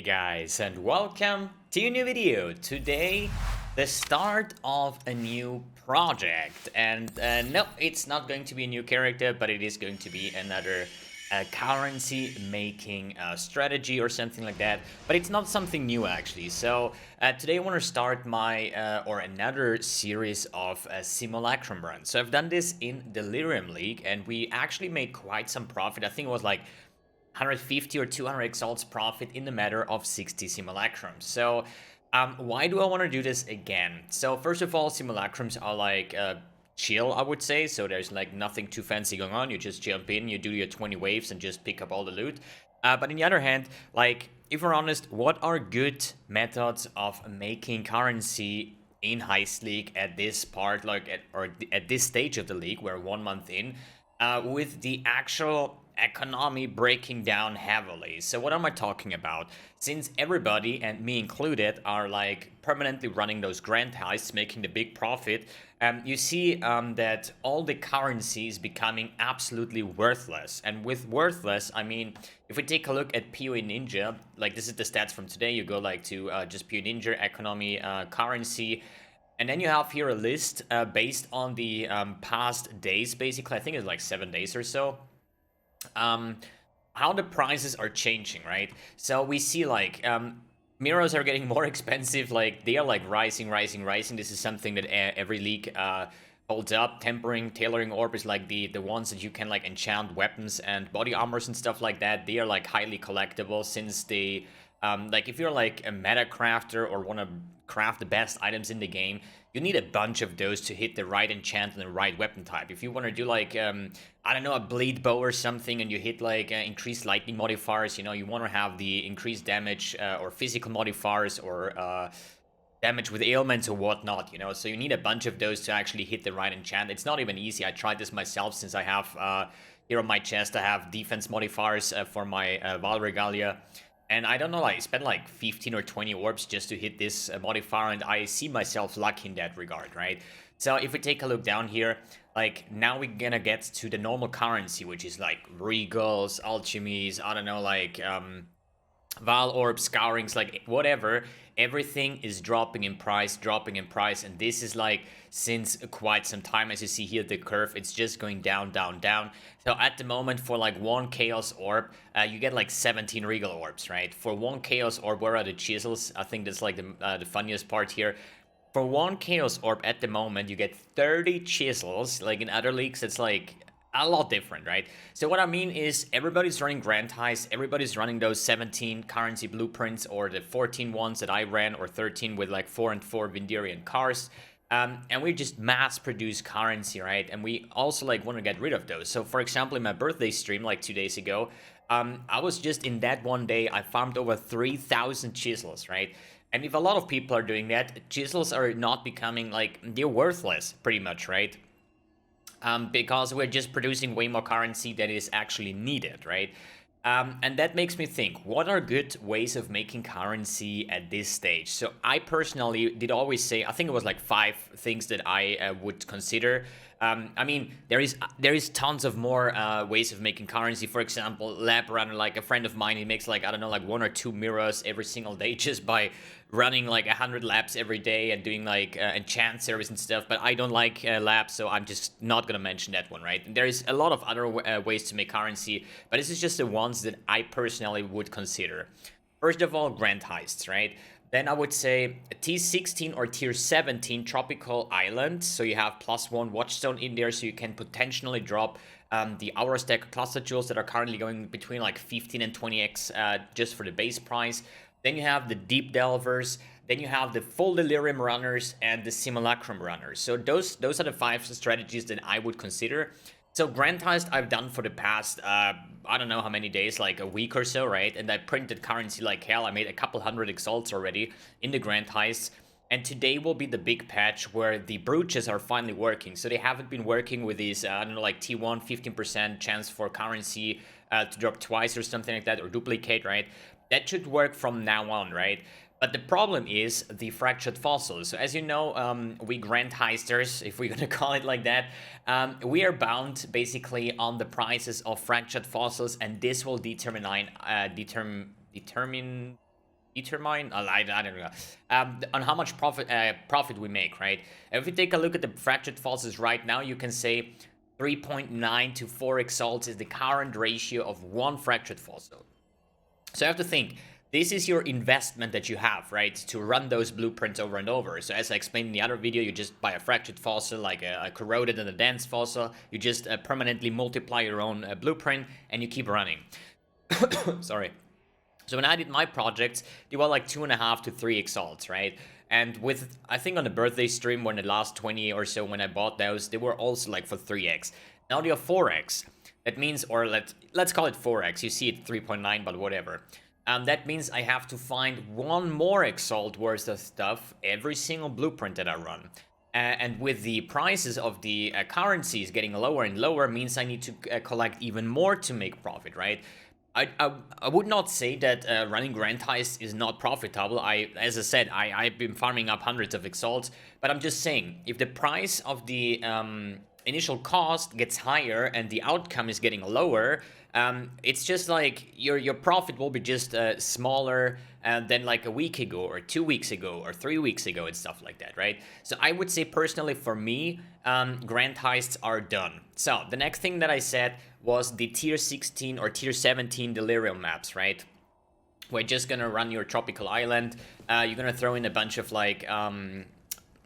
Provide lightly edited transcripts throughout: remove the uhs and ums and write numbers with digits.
Guys, and welcome to a new video. Today, the start of a new project. And no, it's not going to be a new character, but it is going to be another currency making strategy or something like that. But it's not something new actually. So today I want to start my or another series of Simulacrum runs. So I've done this in Delirium League, and we actually made quite some profit. I think it was like 150 or 200 exalts profit in the matter of 60 simulacrums. So why do I want to do this again? So first of all, simulacrums are like chill, I would say. So there's like nothing too fancy going on. You just jump in, you do your 20 waves and just pick up all the loot. But on the other hand, like if we're honest, what are good methods of making currency in Heist League at this part, like at this stage of the league, we're 1 month in, with the actual economy breaking down heavily? So what am I talking about? Since everybody, and me included, are like permanently running those grand heists, making the big profit, you see that all the currency is becoming absolutely worthless. And with worthless, I mean, if we take a look at PoE Ninja, like this is the stats from today, you go like to just PoE Ninja, economy, currency, and then you have here a list based on the past days, basically. I think it's like 7 days or so. How the prices are changing, right? So we see like mirrors are getting more expensive, like they are like rising. This is something that every league holds up. Tempering, tailoring orb is like the ones that you can like enchant weapons and body armors and stuff like that. They are like highly collectible, since they like if you're like a meta crafter or want to craft the best items in the game, you need a bunch of those to hit the right enchant and the right weapon type. If you want to do like I don't know, a blade bow or something, and you hit like increased lightning modifiers, you know, you want to have the increased damage or physical modifiers or damage with ailments or whatnot, you know. So you need a bunch of those to actually hit the right enchant. It's not even easy. I tried this myself, since I have here on my chest I have defense modifiers for my Val Regalia. And I don't know, I spent like 15 or 20 orbs just to hit this modifier, and I see myself lucky in that regard, right? So if we take a look down here, like now we're gonna get to the normal currency, which is like regals, alchemies, I don't know, like Val orbs, scourings, like whatever. Everything is dropping in price, and this is like since quite some time. As you see here, the curve, it's just going down. So at the moment, for like 1 chaos orb, you get like 17 regal orbs, right? For 1 chaos orb, where are the chisels? I think that's like the funniest part here. For 1 chaos orb at the moment, you get 30 chisels. Like in other leagues, it's like a lot different, right? So what I mean is everybody's running grand heists, everybody's running those 17 currency blueprints, or the 14 ones that I ran, or 13 with like 4 and 4 Vindirian cars. And we just mass produce currency, right? And we also like want to get rid of those. So for example, in my birthday stream like 2 days ago, I was just in that one day, I farmed over 3,000 chisels, right? And if a lot of people are doing that, chisels are not becoming like, they're worthless pretty much, right? Because we're just producing way more currency that is actually needed, right? And that makes me think, what are good ways of making currency at this stage? So I personally did always say, I think it was like 5 things that I would consider. I mean, there is tons of more ways of making currency. For example, lab runner, like a friend of mine, he makes like, I don't know, like 1 or 2 mirrors every single day just by running like 100 labs every day and doing like enchant service and stuff. But I don't like labs, so I'm just not gonna mention that one, right? And there is a lot of other ways to make currency, but this is just the ones that I personally would consider. First of all, grand heists, right? Then I would say T16 or Tier 17 Tropical Island. So you have +1 Watchstone in there, so you can potentially drop the Hour Stack Cluster Jewels that are currently going between like 15 and 20x just for the base price. Then you have the Deep Delvers. Then you have the full Delirium runners and the Simulacrum runners. So those are the 5 strategies that I would consider. So Grand Heist I've done for the past, I don't know how many days, like a week or so, right? And I printed currency like hell. I made a couple hundred exalts already in the Grand Heists. And today will be the big patch where the brooches are finally working. So they haven't been working with these, I don't know, like T1, 15% chance for currency to drop twice or something like that, or duplicate, right? That should work from now on, right? But the problem is the fractured fossils. So as you know, we grand heisters, if we're gonna call it like that, we are bound basically on the prices of fractured fossils, and this will determine determine, I don't know, on how much profit we make, right? If we take a look at the fractured fossils right now, you can say 3.9 to 4 exalts is the current ratio of one fractured fossil. So you have to think, this is your investment that you have, right, to run those blueprints over and over. So as I explained in the other video, you just buy a fractured fossil, like a corroded and a dense fossil. You just permanently multiply your own blueprint, and you keep running. Sorry. So when I did my projects, they were like 2.5 to 3 exalts, right? And with, I think on the birthday stream, when the last 20 or so when I bought those, they were also like for 3x. Now they are 4x. That means, or let's call it 4x. You see it 3.9, but whatever. That means I have to find one more exalt worth of stuff every single blueprint that I run. And with the prices of the currencies getting lower and lower, means I need to collect even more to make profit, right? I would not say that running Grand Heist is not profitable. As I said, I've been farming up hundreds of exalts, but I'm just saying, if the price of the initial cost gets higher and the outcome is getting lower, it's just like your profit will be just smaller than like a week ago or 2 weeks ago or 3 weeks ago and stuff like that, right? So I would say personally for me, Grand Heists are done. So the next thing that I said was the tier 16 or tier 17 Delirium maps, right? We're just gonna run your tropical island. You're gonna throw in a bunch of like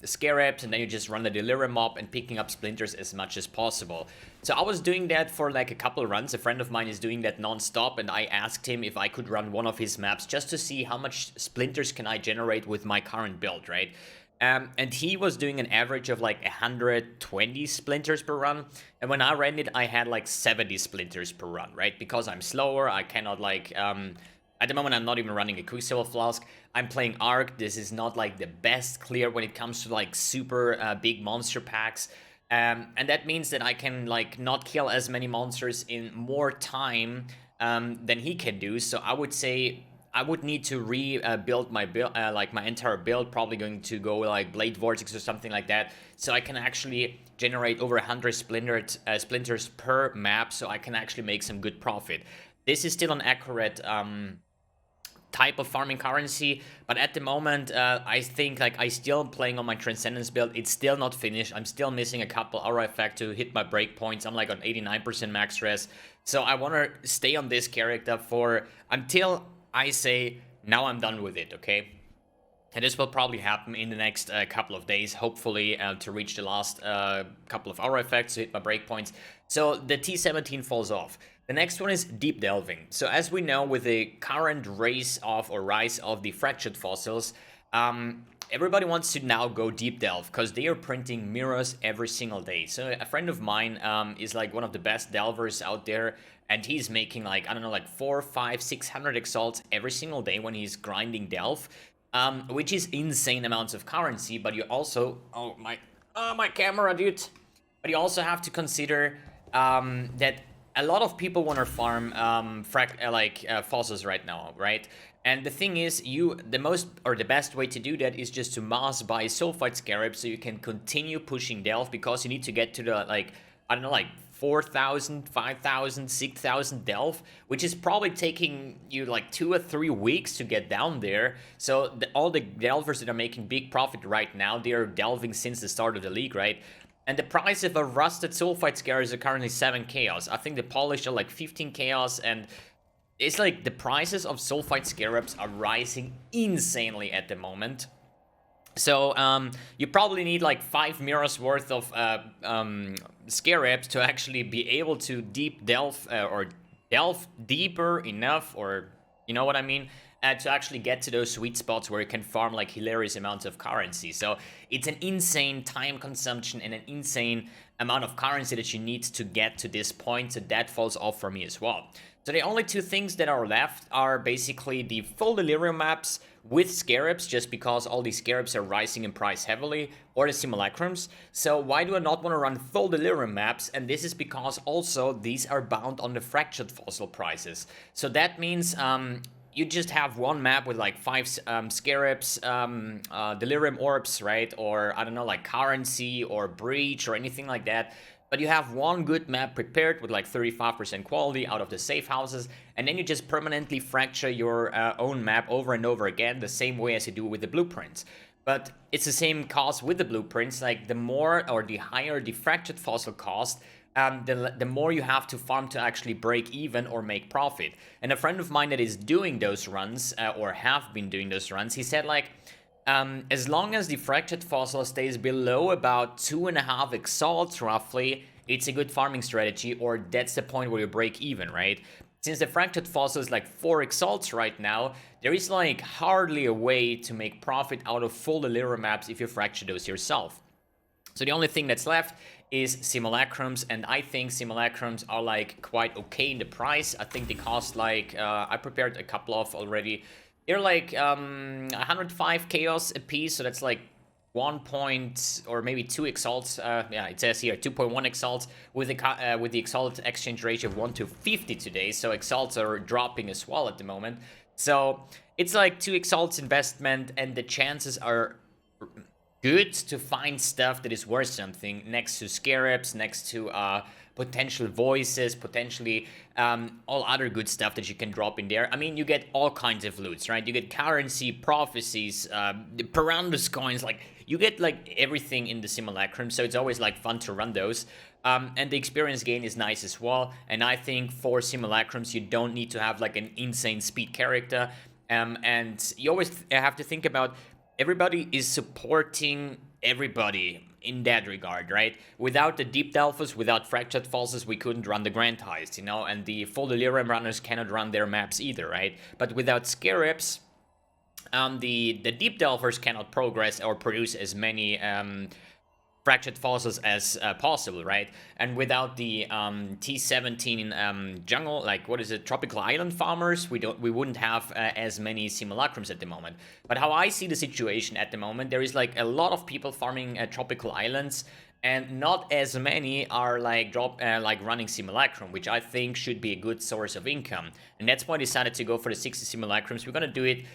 scarabs, and then you just run the Delirium mob and picking up splinters as much as possible. So I was doing that for like a couple runs. A friend of mine is doing that non-stop, and I asked him if I could run one of his maps just to see how much splinters can I generate with my current build, right? And he was doing an average of like 120 splinters per run. And when I ran it, I had like 70 splinters per run, right? Because I'm slower, I cannot like... at the moment, I'm not even running a Quicksilver Flask. I'm playing Arc. This is not like the best clear when it comes to like super big monster packs. And that means that I can like not kill as many monsters in more time than he can do. So I would say I would need to rebuild my build, like my entire build. Probably going to go like Blade Vortex or something like that, so I can actually generate over 100 splinters per map. So I can actually make some good profit. This is still an accurate type of farming currency, but at the moment I think like I still playing on my Transcendence build. It's still not finished. I'm still missing a couple aura effect to hit my breakpoints. I'm like on 89% max res, so I want to stay on this character for until I say now I'm done with it, okay? And this will probably happen in the next couple of days, hopefully, to reach the last couple of aura effects to hit my breakpoints. So the T17 falls off. The next one is Deep Delving. So as we know, with the current rise of the fractured fossils, everybody wants to now go deep delve because they are printing mirrors every single day. So a friend of mine is like one of the best delvers out there, and he's making like, I don't know, like 400, 500, 600 exalts every single day when he's grinding delve, which is insane amounts of currency. But you also, oh my camera, dude. But you also have to consider that a lot of people want to farm fossils right now, right? And the thing is, the best way to do that is just to mass buy sulfite scarabs so you can continue pushing delve, because you need to get to the like, I don't know, like 4,000, 5,000, 6,000 delve, which is probably taking you like 2 or 3 weeks to get down there. So all the delvers that are making big profit right now, they are delving since the start of the league, right? And the price of a rusted sulfite scarabs are currently 7 chaos. I think the polished are like 15 chaos, and it's like the prices of sulfite scarabs are rising insanely at the moment. So you probably need like 5 mirrors worth of scarabs to actually be able to deep delve or delve deeper enough, or you know what I mean, to actually get to those sweet spots where you can farm like hilarious amounts of currency. So it's an insane time consumption and an insane amount of currency that you need to get to this point. So that falls off for me as well. So the only 2 things that are left are basically the full Delirium maps with scarabs, just because all these scarabs are rising in price heavily, or the Simulacrums. So why do I not want to run full Delirium maps? And this is because also these are bound on the fractured fossil prices. So that means you just have one map with like 5 scarabs, Delirium orbs, right? Or I don't know, like currency or breach or anything like that. But you have one good map prepared with like 35% quality out of the safe houses, and then you just permanently fracture your own map over and over again, the same way as you do with the blueprints. But it's the same cost with the blueprints. Like the more or the higher the fractured fossil cost, the more you have to farm to actually break even or make profit. And a friend of mine that is doing those runs, or have been doing those runs, he said like, as long as the fractured fossil stays below about 2.5 exalts roughly, it's a good farming strategy, or that's the point where you break even, right? Since the fractured fossil is like 4 exalts right now, there is like hardly a way to make profit out of full Delirium maps if you fracture those yourself. So the only thing that's left is Simulacrums, and I think Simulacrums are like quite okay in the price. I think they cost like, I prepared a couple of already. They're like 105 chaos a piece, so that's like 1 point or maybe 2 exalts. Yeah, it says here 2.1 exalts with the exalt exchange ratio of 1 to 50 today. So exalts are dropping as well at the moment. So it's like 2 exalts investment, and the chances are good to find stuff that is worth something next to scarabs, next to potential voices, potentially all other good stuff that you can drop in there. I mean, you get all kinds of loots, right? You get currency, prophecies, Perandus coins, like you get like everything in the Simulacrum, so it's always like fun to run those. And the experience gain is nice as well, and I think for Simulacrums you don't need to have like an insane speed character, and you always have to think about everybody is supporting everybody in that regard, right? Without the Deep Delphus, without Fractured Falses, we couldn't run the Grand Heist, you know, and the full Delirium runners cannot run their maps either, right? But without Scarabs, the Deep Delphers cannot progress or produce as many Fractured Fossils as possible, right? And without the T17 jungle, like what is it, Tropical Island farmers, we wouldn't have as many Simulacrums at the moment. But how I see the situation at the moment, there is like a lot of people farming Tropical Islands, and not as many are like running Simulacrum, which I think should be a good source of income. And that's why I decided to go for the 60 Simulacrums. We're gonna do it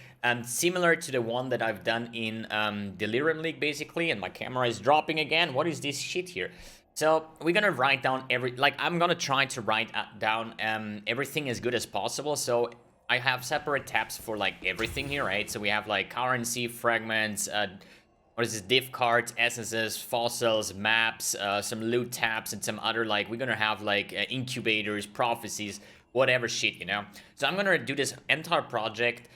similar to the one that I've done in Delirium League, basically. And my camera is dropping again. What is this shit here? So we're gonna write down I'm gonna try to write down everything as good as possible. So I have separate tabs for like everything here, right? So we have like currency, fragments, what is this, div cards, essences, fossils, maps, some loot tabs, and some other, like, we're gonna have, like, incubators, prophecies, whatever shit, you know? So I'm gonna do this entire project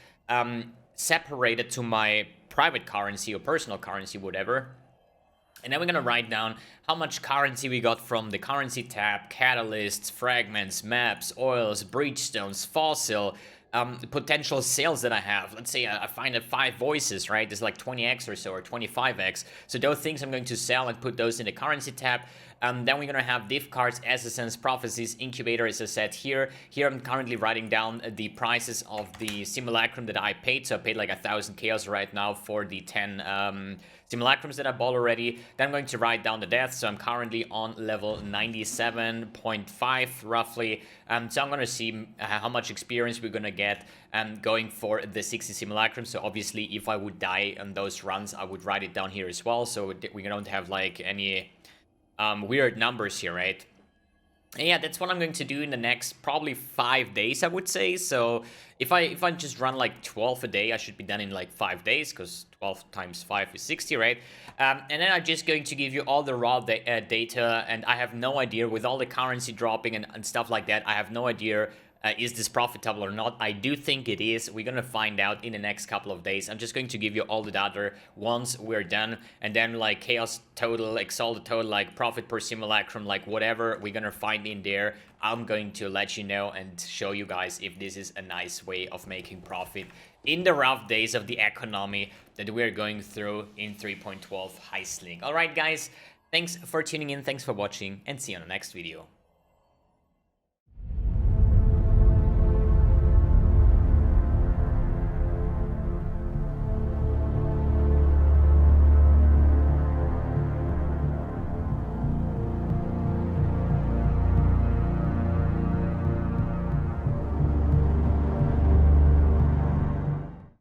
separated to my private currency or personal currency, whatever. And then we're gonna write down how much currency we got from the currency tab, catalysts, fragments, maps, oils, breachstones, fossil, potential sales that I have. Let's say I find 5 voices, right? There's like 20x or so, or 25x. So those things I'm going to sell and put those in the currency tab. Then we're gonna have div cards, essence, prophecies, incubator, as I said here. Here I'm currently writing down the prices of the Simulacrum that I paid. So I paid like 1,000 chaos right now for the 10 Simulacrums that I bought already. Then I'm going to write down the deaths. So I'm currently on level 97.5 roughly. So I'm gonna see how much experience we're gonna get going for the 60 Simulacrums. So obviously if I would die on those runs, I would write it down here as well, so we don't have like any weird numbers here, right? And yeah, that's what I'm going to do in the next probably 5 days, I would say. So if I just run like 12 a day, I should be done in like 5 days, because 12 times 5 is 60, right? And then I'm just going to give you all the raw data, and I have no idea, with all the currency dropping and stuff like that, I have no idea is this profitable or not. I do think it is. We're gonna find out in the next couple of days. I'm just going to give you all the data once we're done, and then like chaos total, exalted total, like profit per simulacrum, like whatever we're gonna find in there, I'm going to let you know and show you guys if this is a nice way of making profit in the rough days of the economy that we're going through in 3.12 Heist League. Alright guys, thanks for tuning in, thanks for watching, and see you on the next video.